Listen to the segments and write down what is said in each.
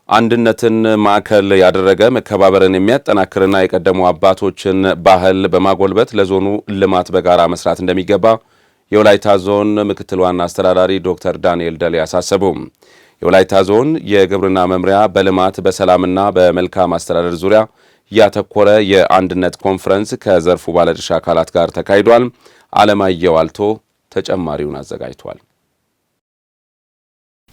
አንድነትን ማዕከል ያደረገ መከባበርን የሚያጠናክርና የቀደሙ አባቶችን ባህል በማጎልበት ለዞኑ ልማት በጋራ መስራት እንደሚገባ የወላይታ ዞን ምክትል ዋና አስተዳዳሪ ዶክተር ዳንኤል ደሌ አሳሰቡ። የወላይታ ዞን የግብርና መምሪያ በልማት በሰላምና በመልካም አስተዳደር ዙሪያ ያተኮረ የአንድነት ኮንፈረንስ ከዘርፉ ባለድርሻ አካላት ጋር ተካሂዷል። አለማየሁ አልቶ ተጨማሪውን አዘጋጅቷል።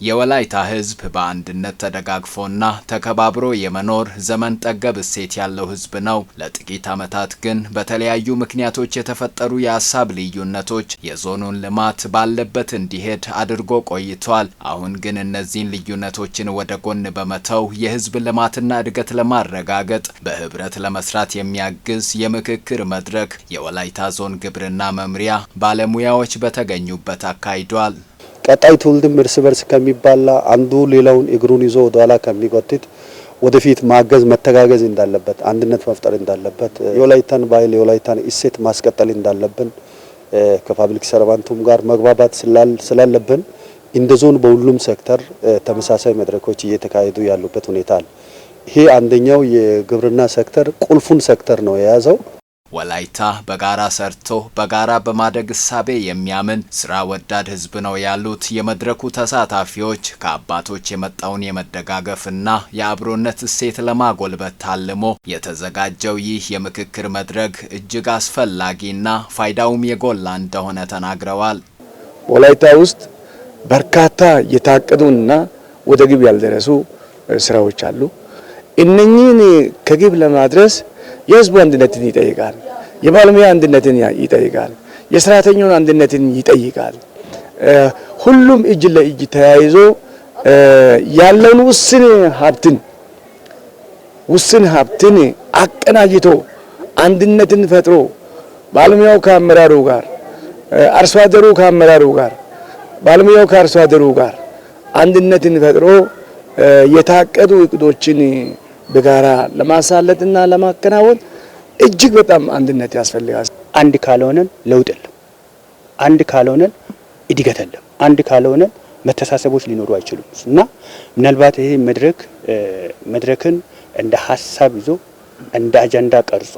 የወላይታ ሕዝብ በአንድነት ተደጋግፎና ተከባብሮ የመኖር ዘመን ጠገብ እሴት ያለው ሕዝብ ነው። ለጥቂት ዓመታት ግን በተለያዩ ምክንያቶች የተፈጠሩ የሀሳብ ልዩነቶች የዞኑን ልማት ባለበት እንዲሄድ አድርጎ ቆይቷል። አሁን ግን እነዚህን ልዩነቶችን ወደ ጎን በመተው የሕዝብ ልማትና እድገት ለማረጋገጥ በህብረት ለመስራት የሚያግዝ የምክክር መድረክ የወላይታ ዞን ግብርና መምሪያ ባለሙያዎች በተገኙበት አካሂዷል። ቀጣይ ትውልድም እርስ በርስ ከሚባላ አንዱ ሌላውን እግሩን ይዞ ወደኋላ ከሚጎትት ወደፊት ማገዝ መተጋገዝ እንዳለበት አንድነት መፍጠር እንዳለበት የወላይታን ባህል የወላይታን እሴት ማስቀጠል እንዳለብን ከፓብሊክ ሰርቫንቱም ጋር መግባባት ስላለብን እንደ ዞን በሁሉም ሴክተር ተመሳሳይ መድረኮች እየተካሄዱ ያሉበት ሁኔታ አለ። ይሄ አንደኛው የግብርና ሴክተር ቁልፉን ሴክተር ነው የያዘው። ወላይታ በጋራ ሰርቶ በጋራ በማደግ እሳቤ የሚያምን ስራ ወዳድ ህዝብ ነው ያሉት የመድረኩ ተሳታፊዎች ከአባቶች የመጣውን የመደጋገፍና የአብሮነት እሴት ለማጎልበት ታልሞ የተዘጋጀው ይህ የምክክር መድረክ እጅግ አስፈላጊና ፋይዳውም የጎላ እንደሆነ ተናግረዋል። ወላይታ ውስጥ በርካታ የታቀዱና ወደ ግብ ያልደረሱ ስራዎች አሉ። እነኚህን ከግብ ለማድረስ የህዝቡ አንድነትን ይጠይቃል። የባለሙያ አንድነትን ይጠይቃል። የሰራተኛውን አንድነትን ይጠይቃል። ሁሉም እጅ ለእጅ ተያይዞ ያለውን ውስን ሀብትን አቀናጅቶ አንድነትን ፈጥሮ ባለሙያው ከአመራሩ ጋር፣ አርሶ አደሩ ከአመራሩ ጋር፣ ባለሙያው ከአርሶ አደሩ ጋር አንድነትን ፈጥሮ የታቀዱ እቅዶችን በጋራ ለማሳለጥና ለማከናወን እጅግ በጣም አንድነት ያስፈልጋል። አንድ ካልሆነን ለውጥ የለም። አንድ ካልሆነን እድገት የለም። አንድ ካልሆነን መተሳሰቦች ሊኖሩ አይችሉም እና ምናልባት ይሄ መድረክን እንደ ሀሳብ ይዞ እንደ አጀንዳ ቀርጾ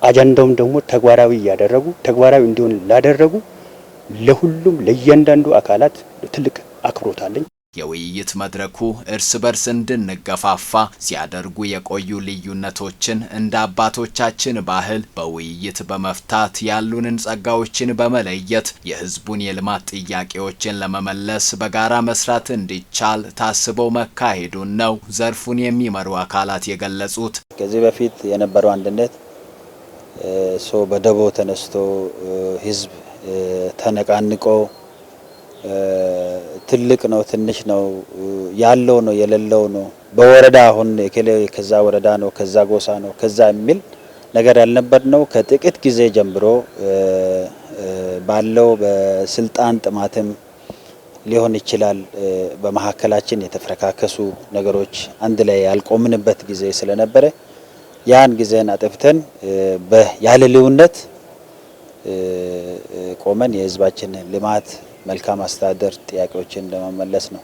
አጀንዳውም ደግሞ ተግባራዊ ያደረጉ ተግባራዊ እንዲሆን ላደረጉ ለሁሉም ለእያንዳንዱ አካላት ትልቅ አክብሮት አለኝ። የውይይት መድረኩ እርስ በርስ እንድንገፋፋ ሲያደርጉ የቆዩ ልዩነቶችን እንደ አባቶቻችን ባህል በውይይት በመፍታት ያሉንን ጸጋዎችን በመለየት የህዝቡን የልማት ጥያቄዎችን ለመመለስ በጋራ መስራት እንዲቻል ታስቦ መካሄዱን ነው ዘርፉን የሚመሩ አካላት የገለጹት። ከዚህ በፊት የነበረው አንድነት በደቦ ተነስቶ ህዝብ ተነቃንቆ ትልቅ ነው ትንሽ ነው ያለው ነው የሌለው ነው በወረዳ አሁን ከዛ ወረዳ ነው ከዛ ጎሳ ነው ከዛ የሚል ነገር ያልነበር ነው። ከጥቂት ጊዜ ጀምሮ ባለው በስልጣን ጥማትም ሊሆን ይችላል በመሐከላችን የተፈረካከሱ ነገሮች አንድ ላይ ያልቆምንበት ጊዜ ስለነበረ ያን ጊዜን አጥፍተን ያለ ልዩነት ቆመን የህዝባችን ልማት መልካም አስተዳደር ጥያቄዎችን ለመመለስ ነው።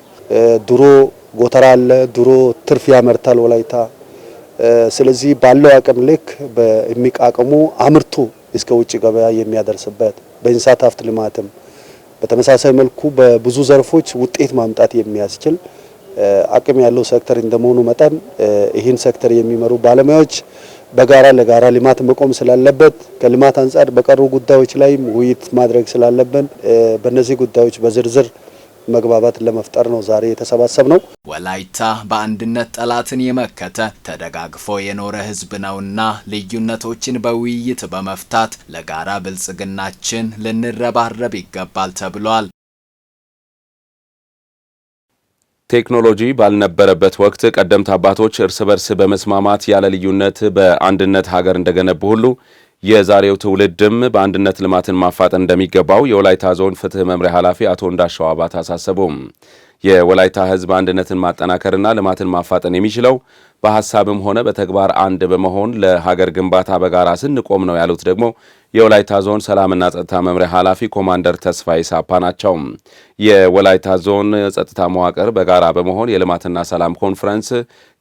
ድሮ ጎተራ አለ፣ ድሮ ትርፍ ያመርታል ወላይታ። ስለዚህ ባለው አቅም ልክ በሚቃቀሙ አምርቶ እስከ ውጭ ገበያ የሚያደርስበት በእንስሳት ሀብት ልማትም በተመሳሳይ መልኩ በብዙ ዘርፎች ውጤት ማምጣት የሚያስችል አቅም ያለው ሴክተር እንደመሆኑ መጠን ይህን ሴክተር የሚመሩ ባለሙያዎች በጋራ ለጋራ ልማት መቆም ስላለበት ከልማት አንጻር በቀሩ ጉዳዮች ላይ ውይይት ማድረግ ስላለብን በእነዚህ ጉዳዮች በዝርዝር መግባባት ለመፍጠር ነው ዛሬ የተሰባሰብነው። ወላይታ በአንድነት ጠላትን የመከተ ተደጋግፎ የኖረ ህዝብ ነውና ልዩነቶችን በውይይት በመፍታት ለጋራ ብልጽግናችን ልንረባረብ ይገባል ተብሏል። ቴክኖሎጂ ባልነበረበት ወቅት ቀደምት አባቶች እርስ በርስ በመስማማት ያለ ልዩነት በአንድነት ሀገር እንደገነቡ ሁሉ የዛሬው ትውልድም በአንድነት ልማትን ማፋጠን እንደሚገባው የወላይታ ዞን ፍትህ መምሪያ ኃላፊ አቶ እንዳሻው አባት አሳሰቡ። የወላይታ ህዝብ አንድነትን ማጠናከርና ልማትን ማፋጠን የሚችለው በሐሳብም ሆነ በተግባር አንድ በመሆን ለሀገር ግንባታ በጋራ ስንቆም ነው ያሉት ደግሞ የወላይታ ዞን ሰላምና ጸጥታ መምሪያ ኃላፊ ኮማንደር ተስፋዬ ሳፓ ናቸው። የወላይታ ዞን ጸጥታ መዋቅር በጋራ በመሆን የልማትና ሰላም ኮንፈረንስ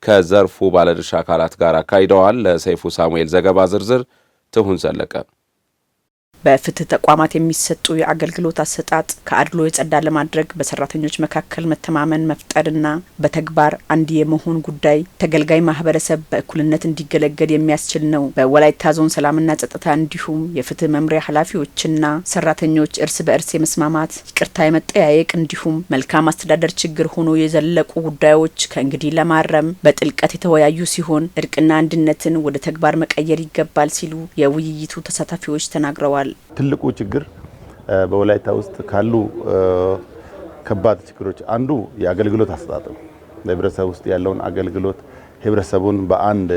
ከዘርፉ ባለድርሻ አካላት ጋር አካሂደዋል። ለሰይፉ ሳሙኤል ዘገባ ዝርዝር ትሁን ዘለቀ። በፍትህ ተቋማት የሚሰጡ የአገልግሎት አሰጣጥ ከአድሎ የጸዳ ለማድረግ በሰራተኞች መካከል መተማመን መፍጠርና በተግባር አንድ የመሆን ጉዳይ ተገልጋይ ማህበረሰብ በእኩልነት እንዲገለገል የሚያስችል ነው። በወላይታ ዞን ሰላምና ጸጥታ እንዲሁም የፍትህ መምሪያ ኃላፊዎችና ሰራተኞች እርስ በእርስ የመስማማት ይቅርታ የመጠያየቅ እንዲሁም መልካም አስተዳደር ችግር ሆኖ የዘለቁ ጉዳዮች ከእንግዲህ ለማረም በጥልቀት የተወያዩ ሲሆን እርቅና አንድነትን ወደ ተግባር መቀየር ይገባል ሲሉ የውይይቱ ተሳታፊዎች ተናግረዋል። ትልቁ ችግር በወላይታ ውስጥ ካሉ ከባድ ችግሮች አንዱ የአገልግሎት አሰጣጥ ነው። በህብረተሰብ ውስጥ ያለውን አገልግሎት ህብረተሰቡን በአንድ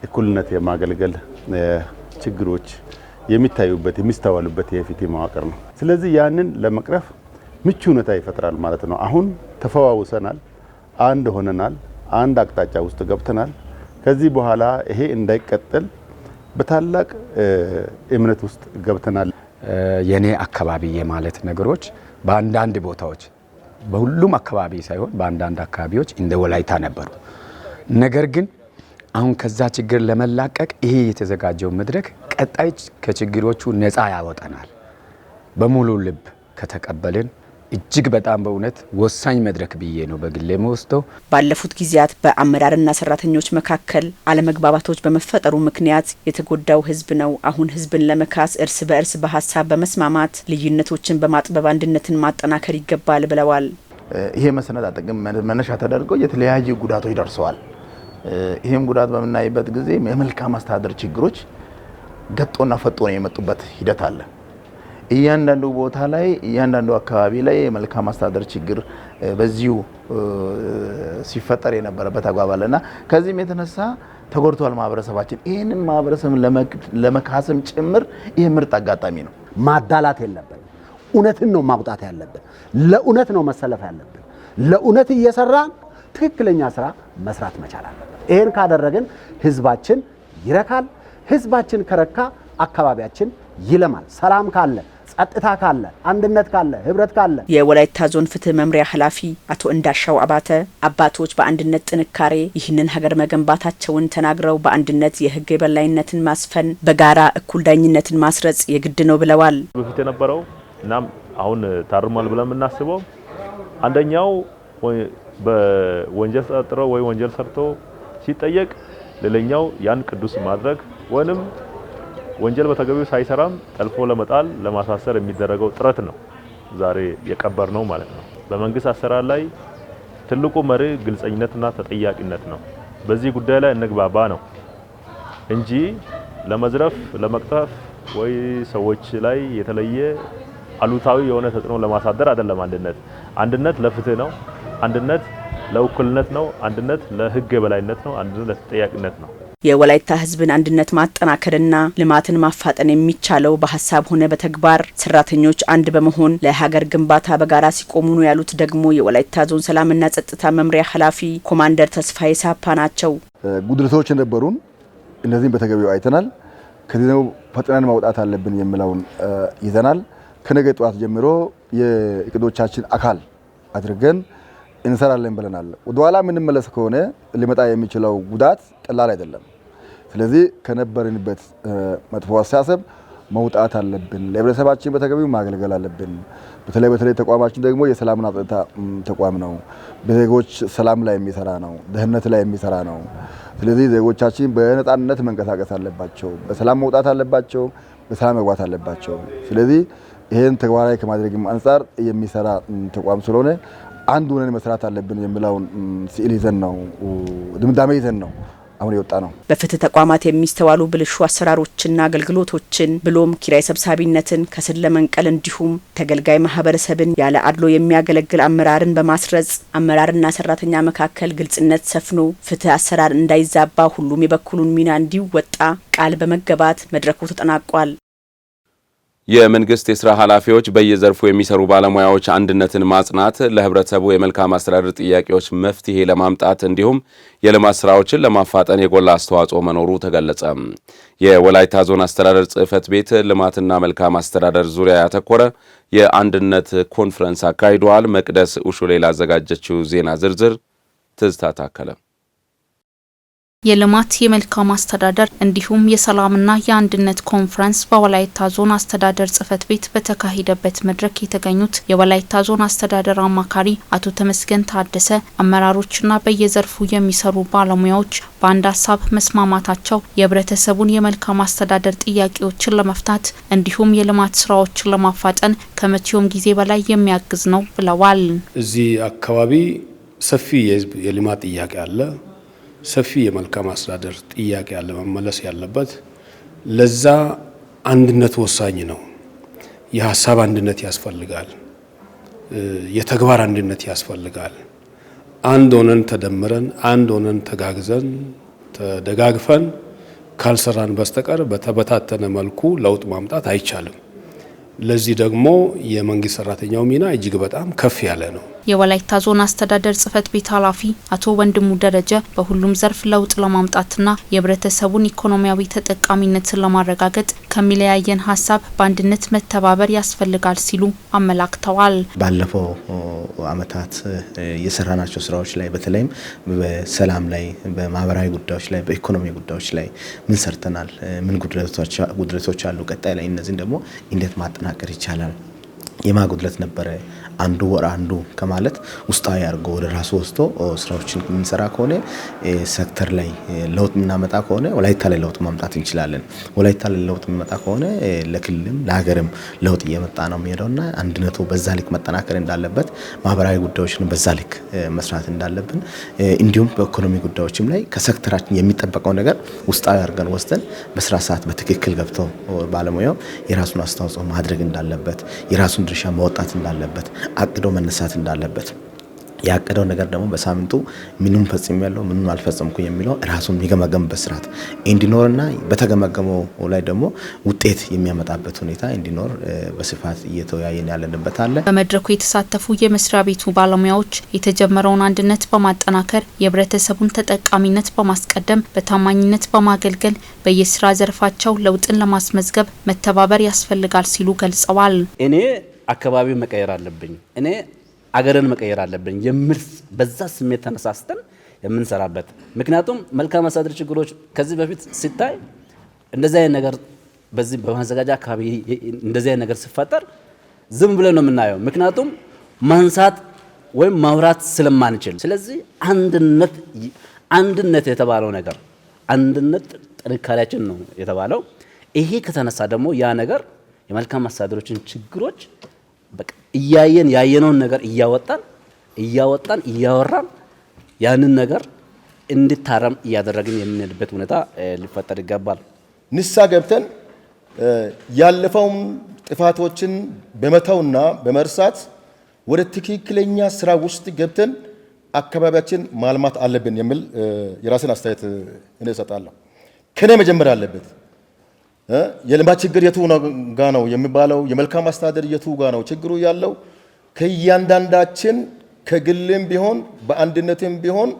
እኩልነት የማገልገል ችግሮች የሚታዩበት የሚስተዋሉበት የፍትህ መዋቅር ነው። ስለዚህ ያንን ለመቅረፍ ምቹ ሁኔታ ይፈጥራል ማለት ነው። አሁን ተፈዋውሰናል፣ አንድ ሆነናል፣ አንድ አቅጣጫ ውስጥ ገብተናል። ከዚህ በኋላ ይሄ እንዳይቀጥል በታላቅ እምነት ውስጥ ገብተናል። የኔ አካባቢ የማለት ነገሮች በአንዳንድ ቦታዎች በሁሉም አካባቢ ሳይሆን በአንዳንድ አካባቢዎች እንደ ወላይታ ነበሩ። ነገር ግን አሁን ከዛ ችግር ለመላቀቅ ይሄ የተዘጋጀው መድረክ ቀጣይ ከችግሮቹ ነፃ ያወጣናል። በሙሉ ልብ ከተቀበልን እጅግ በጣም በእውነት ወሳኝ መድረክ ብዬ ነው በግሌ መወስደው። ባለፉት ጊዜያት በአመራርና ሰራተኞች መካከል አለመግባባቶች በመፈጠሩ ምክንያት የተጎዳው ህዝብ ነው። አሁን ህዝብን ለመካስ እርስ በእርስ በሀሳብ በመስማማት ልዩነቶችን በማጥበብ አንድነትን ማጠናከር ይገባል ብለዋል። ይሄ መሰነጣጠቅ መነሻ ተደርገው የተለያዩ ጉዳቶች ደርሰዋል። ይሄም ጉዳት በምናይበት ጊዜ የመልካም አስተዳደር ችግሮች ገጦና ፈጦ ነው የመጡበት ሂደት አለ። እያንዳንዱ ቦታ ላይ እያንዳንዱ አካባቢ ላይ የመልካም አስተዳደር ችግር በዚሁ ሲፈጠር የነበረበት አግባብ አለና ከዚህም የተነሳ ተጎድቷል ማህበረሰባችን። ይህንን ማህበረሰብን ለመካስም ጭምር ይህ ምርጥ አጋጣሚ ነው። ማዳላት የለብን። እውነትን ነው ማውጣት ያለብን። ለእውነት ነው መሰለፍ ያለብን። ለእውነት እየሰራን ትክክለኛ ስራ መስራት መቻል አለብን። ይሄን ካደረግን ህዝባችን ይረካል። ህዝባችን ከረካ አካባቢያችን ይለማል። ሰላም ካለ፣ ጸጥታ ካለ፣ አንድነት ካለ፣ ህብረት ካለ። የወላይታ ዞን ፍትህ መምሪያ ኃላፊ አቶ እንዳሻው አባተ አባቶች በአንድነት ጥንካሬ ይህንን ሀገር መገንባታቸውን ተናግረው በአንድነት የህግ የበላይነትን ማስፈን በጋራ እኩል ዳኝነትን ማስረጽ የግድ ነው ብለዋል። በፊት የነበረው እናም አሁን ታርሟል ብለን የምናስበው አንደኛው በወንጀል ተጠርጥሮ ወይ ወንጀል ሰርቶ ሲጠየቅ ሌላኛው ያን ቅዱስ ማድረግ ወንም ወንጀል በተገቢው ሳይሰራም ጠልፎ ለመጣል ለማሳሰር የሚደረገው ጥረት ነው ዛሬ የቀበር ነው ማለት ነው። በመንግስት አሰራር ላይ ትልቁ መሪ ግልጸኝነትና ተጠያቂነት ነው። በዚህ ጉዳይ ላይ እንግባባ ነው እንጂ ለመዝረፍ ለመቅጠፍ ወይ ሰዎች ላይ የተለየ አሉታዊ የሆነ ተጽዕኖ ለማሳደር አይደለም። አንድነት ለፍትህ ነው። አንድነት ለእኩልነት ነው። አንድነት ለህግ የበላይነት ነው። አንድነት ለተጠያቂነት ነው። የወላይታ ህዝብን አንድነት ማጠናከርና ልማትን ማፋጠን የሚቻለው በሀሳብ ሆነ በተግባር ሰራተኞች አንድ በመሆን ለሀገር ግንባታ በጋራ ሲቆሙ ነው ያሉት ደግሞ የወላይታ ዞን ሰላምና ጸጥታ መምሪያ ኃላፊ ኮማንደር ተስፋዬ ሳፓ ናቸው። ጉድለቶች ነበሩን፣ እነዚህን በተገቢው አይተናል። ከዚህ ነው ፈጥነን ማውጣት አለብን የሚለውን ይዘናል። ከነገ ጠዋት ጀምሮ የእቅዶቻችን አካል አድርገን እንሰራለን ብለናል። ወደኋላ የምንመለስ ከሆነ ሊመጣ የሚችለው ጉዳት ቀላል አይደለም። ስለዚህ ከነበርንበት መጥፎ አስተሳሰብ መውጣት አለብን። ለህብረተሰባችን በተገቢው ማገልገል አለብን። በተለይ ተቋማችን ደግሞ የሰላምና ጸጥታ ተቋም ነው። በዜጎች ሰላም ላይ የሚሰራ ነው። ደህንነት ላይ የሚሰራ ነው። ስለዚህ ዜጎቻችን በነፃነት መንቀሳቀስ አለባቸው። በሰላም መውጣት አለባቸው። በሰላም መግባት አለባቸው። ስለዚህ ይሄን ተግባራዊ ከማድረግ አንጻር የሚሰራ ተቋም ስለሆነ አንድ ሆነን መስራት አለብን የሚለውን ስዕል ይዘን ነው ድምዳሜ ይዘን ነው አሁን የወጣ ነው። በፍትህ ተቋማት የሚስተዋሉ ብልሹ አሰራሮችና አገልግሎቶችን ብሎም ኪራይ ሰብሳቢነትን ከስር ለመንቀል እንዲሁም ተገልጋይ ማህበረሰብን ያለ አድሎ የሚያገለግል አመራርን በማስረጽ አመራርና ሰራተኛ መካከል ግልጽነት ሰፍኖ ፍትህ አሰራር እንዳይዛባ ሁሉም የበኩሉን ሚና እንዲወጣ ቃል በመገባት መድረኩ ተጠናቋል። የመንግስት የስራ ኃላፊዎች በየዘርፉ የሚሰሩ ባለሙያዎች አንድነትን ማጽናት ለህብረተሰቡ የመልካም አስተዳደር ጥያቄዎች መፍትሄ ለማምጣት እንዲሁም የልማት ስራዎችን ለማፋጠን የጎላ አስተዋጽኦ መኖሩ ተገለጸ። የወላይታ ዞን አስተዳደር ጽሕፈት ቤት ልማትና መልካም አስተዳደር ዙሪያ ያተኮረ የአንድነት ኮንፈረንስ አካሂዷል። መቅደስ ኡሹሌ ላዘጋጀችው ዜና ዝርዝር ትዝታ ታከለ። የልማት የመልካም አስተዳደር እንዲሁም የሰላምና የአንድነት ኮንፈረንስ በወላይታ ዞን አስተዳደር ጽሕፈት ቤት በተካሄደበት መድረክ የተገኙት የወላይታ ዞን አስተዳደር አማካሪ አቶ ተመስገን ታደሰ አመራሮችና በየዘርፉ የሚሰሩ ባለሙያዎች በአንድ ሀሳብ መስማማታቸው የህብረተሰቡን የመልካም አስተዳደር ጥያቄዎችን ለመፍታት እንዲሁም የልማት ስራዎችን ለማፋጠን ከመቼውም ጊዜ በላይ የሚያግዝ ነው ብለዋል። እዚህ አካባቢ ሰፊ የህዝብ የልማት ጥያቄ አለ። ሰፊ የመልካም አስተዳደር ጥያቄ ያለ መመለስ ያለበት ለዛ አንድነት ወሳኝ ነው። የሀሳብ አንድነት ያስፈልጋል። የተግባር አንድነት ያስፈልጋል። አንድ ሆነን ተደምረን አንድ ሆነን ተጋግዘን ተደጋግፈን ካልሰራን በስተቀር በተበታተነ መልኩ ለውጥ ማምጣት አይቻልም። ለዚህ ደግሞ የመንግስት ሰራተኛው ሚና እጅግ በጣም ከፍ ያለ ነው። የወላይታ ዞን አስተዳደር ጽሕፈት ቤት ኃላፊ አቶ ወንድሙ ደረጀ በሁሉም ዘርፍ ለውጥ ለማምጣትና የህብረተሰቡን ኢኮኖሚያዊ ተጠቃሚነትን ለማረጋገጥ ከሚለያየን ሀሳብ በአንድነት መተባበር ያስፈልጋል ሲሉ አመላክተዋል። ባለፈው አመታት የሰራናቸው ስራዎች ላይ በተለይም በሰላም ላይ፣ በማህበራዊ ጉዳዮች ላይ፣ በኢኮኖሚ ጉዳዮች ላይ ምን ሰርተናል፣ ምን ጉድለቶች አሉ፣ ቀጣይ ላይ እነዚህን ደግሞ እንዴት ማጠናከር ይቻላል፣ የማጉድለት ነበረ አንዱ ወራ አንዱ ከማለት ውስጣዊ አድርጎ ወደ ራሱ ወስዶ ስራዎችን የምንሰራ ከሆነ ሴክተር ላይ ለውጥ የምናመጣ ከሆነ ወላይታ ላይ ለውጥ ማምጣት እንችላለን። ወላይታ ላይ ለውጥ የሚመጣ ከሆነ ለክልልም ለሀገርም ለውጥ እየመጣ ነው የሚሄደውና አንድነቱ በዛ ልክ መጠናከር እንዳለበት፣ ማህበራዊ ጉዳዮችን በዛ ልክ መስራት እንዳለብን እንዲሁም በኢኮኖሚ ጉዳዮችም ላይ ከሴክተራችን የሚጠበቀው ነገር ውስጣዊ አድርገን ወስደን በስራ ሰዓት በትክክል ገብተው ባለሙያው የራሱን አስተዋጽኦ ማድረግ እንዳለበት፣ የራሱን ድርሻ መወጣት እንዳለበት፣ አቅዶ መነሳት እንዳለበት፣ ያቀደው ነገር ደግሞ በሳምንቱ ምንም ፈጽም ያለው ምንም አልፈጸምኩ የሚለው ራሱን የሚገመገምበት ስርዓት እንዲኖርና በተገመገመው ላይ ደግሞ ውጤት የሚያመጣበት ሁኔታ እንዲኖር በስፋት እየተወያየን ያለንበት አለ። በመድረኩ የተሳተፉ የመስሪያ ቤቱ ባለሙያዎች የተጀመረውን አንድነት በማጠናከር የህብረተሰቡን ተጠቃሚነት በማስቀደም በታማኝነት በማገልገል በየስራ ዘርፋቸው ለውጥን ለማስመዝገብ መተባበር ያስፈልጋል ሲሉ ገልጸዋል። እኔ አካባቢው መቀየር አለብኝ፣ እኔ አገርን መቀየር አለብኝ የምር በዛ ስሜት ተነሳስተን የምንሰራበት። ምክንያቱም መልካም አስተዳደር ችግሮች ከዚህ በፊት ሲታይ እንደዚህ አይነት ነገር በዚህ በማዘጋጃ አካባቢ እንደዚህ አይነት ነገር ሲፈጠር ዝም ብለን ነው የምናየው። ምክንያቱም ማንሳት ወይም ማውራት ስለማንችል። ስለዚህ አንድነት የተባለው ነገር አንድነት ጥንካሬያችን ነው የተባለው። ይሄ ከተነሳ ደግሞ ያ ነገር የመልካም አስተዳደሮችን ችግሮች በቃ ያየነውን ነገር እያወጣን እያወራን ያንን ነገር እንድታረም እያደረግን የምንሄድበት ሁኔታ ሊፈጠር ይገባል። ንሳ ገብተን ያለፈውን ጥፋቶችን በመተውና በመርሳት ወደ ትክክለኛ ስራ ውስጥ ገብተን አካባቢያችን ማልማት አለብን የሚል የራስን አስተያየት እኔ እሰጣለሁ። ከኔ መጀመር አለበት። የልማት ችግር የቱ ጋ ነው የሚባለው? የመልካም አስተዳደር የቱ ጋ ነው ችግሩ ያለው? ከእያንዳንዳችን ከግልም ቢሆን በአንድነትም ቢሆን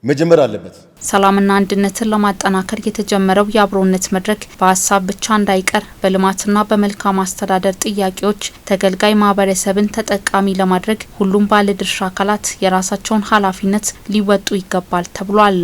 መጀመር አለበት። ሰላምና አንድነትን ለማጠናከር የተጀመረው የአብሮነት መድረክ በሀሳብ ብቻ እንዳይቀር በልማትና በመልካም አስተዳደር ጥያቄዎች ተገልጋይ ማህበረሰብን ተጠቃሚ ለማድረግ ሁሉም ባለድርሻ አካላት የራሳቸውን ኃላፊነት ሊወጡ ይገባል ተብሏል።